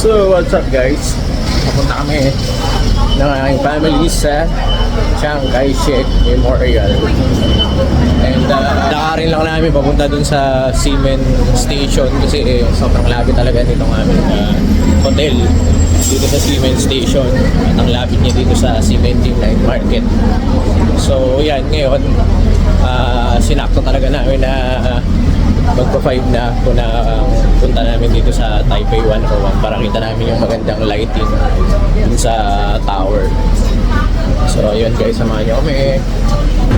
So what's up guys? Papunta kami ng aking family sa Chiang Kai-shek Memorial. And lakarin lang namin papunta dun sa Seamen Station kasi sobrang lapit talaga nitong aming hotel dito sa Seamen Station at ang lapit niya dito sa Cementing Night Market. So yan, ngayon sinakto talaga namin na magpa-5 na kung na punta namin dito sa Taipei 101 para kita namin yung magandang lighting dun sa tower. So yun guys, samahan nyo kami.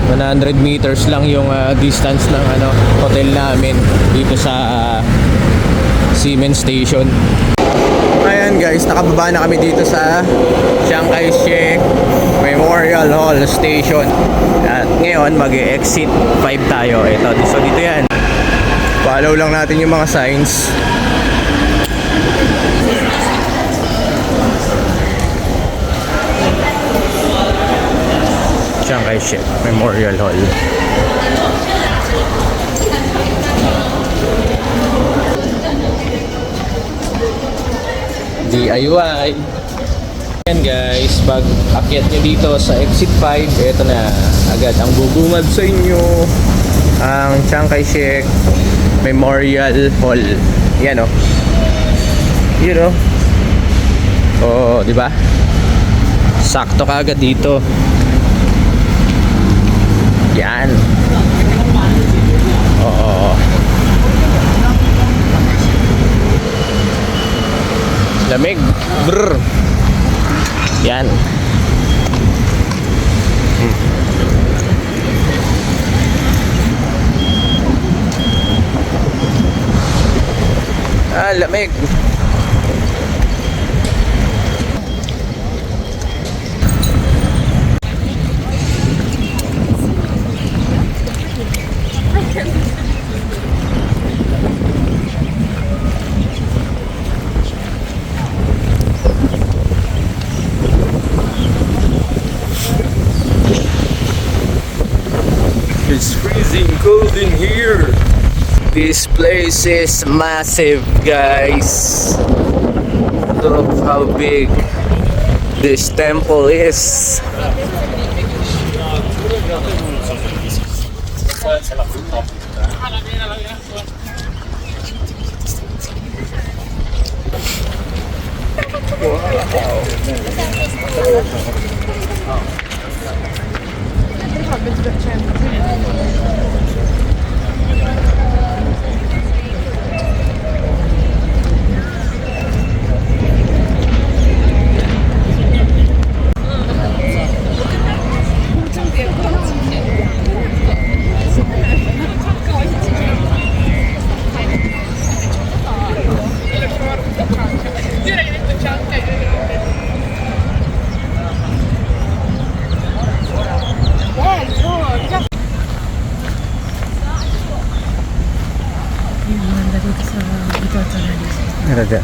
100 meters lang yung distance ng hotel namin dito sa Seamen Station. Ayan guys, nakababa na kami dito sa Chiang Kai-shek Memorial Hall Station. At ngayon mag-exit 5 tayo. So dito yan. Follow lang natin yung mga signs. Chiang Kai-shek Memorial Hall. DIY. Ayan guys, pag akyat nyo dito sa exit 5, eto na agad ang bubungad sa inyo ang Chiang Kai-shek Memorial Hall. Yan oh. Yun oh. Oh, di ba? Sakto ka agad dito. Yan. Oo. Lamig. Brr. Yan. Lamig. It's freezing cold in here. This place is massive, guys. Look how big this temple is. Ada.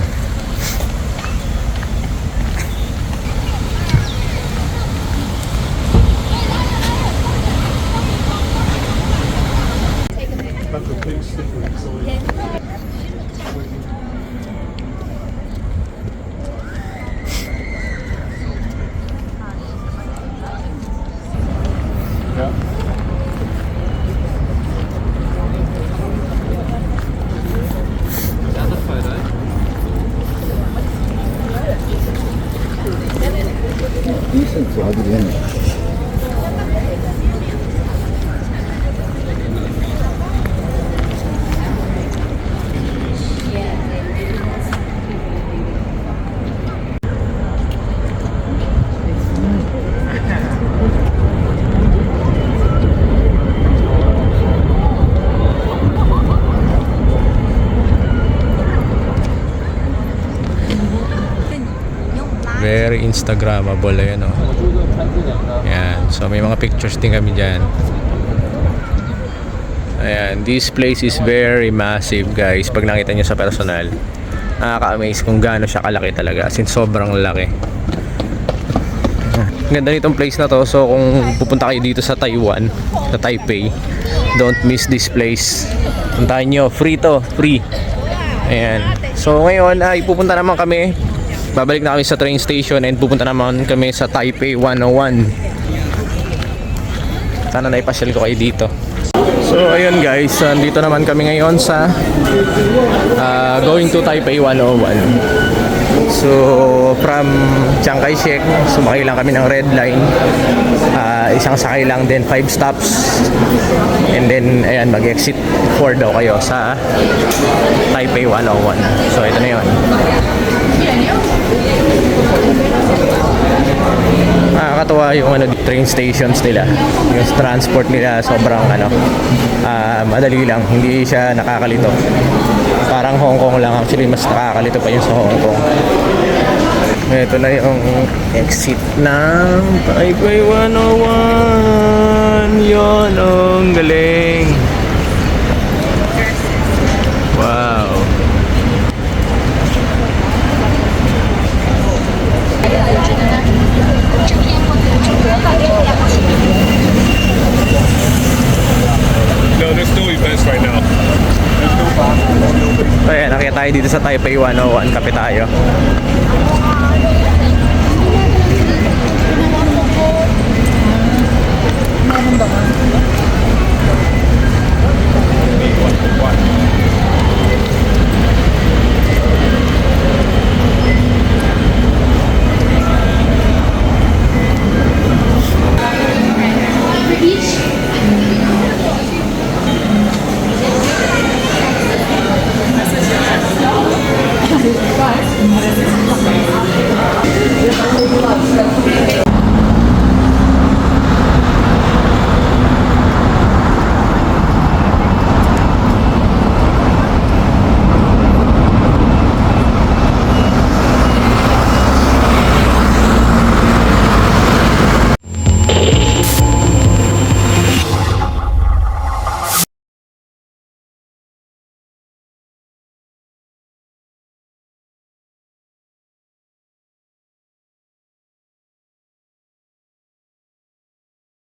Very Instagrammable ayan oh. Yan. So may mga pictures din kami dyan. Ayan. This place is very massive guys. Pag nakita nyo sa personal, nakaka-amaze kung gaano siya kalaki talaga. As in sobrang laki. Ganda nitong place na to. So kung pupunta kayo dito sa Taiwan, sa Taipei, don't miss this place. Puntahan nyo. Free to. Free. Ayan. So ngayon ay pupunta naman kami babalik na kami sa train station and pupunta naman kami sa Taipei 101. Sana naipasyal ko kayo dito. So ayun guys, dito naman kami ngayon sa going to Taipei 101. So from Chiang Kai-shek, sumakay lang kami ng Red Line. Isang sakay lang, then 5 stops. And then ayan, mag-exit 4 daw kayo sa Taipei 101. So ito na yun. Nakakatuwa yung train stations nila. Yung transport nila sobrang madali lang, hindi siya nakakalito. Parang Hong Kong lang, actually mas nakakalito pa yung sa Hong Kong. Ito na yung exit ng Taipei 101. Yun, ang galing. Wow. No, there's no events right now. Ayan, nakita tayo dito sa Taipei 101. Kape tayo.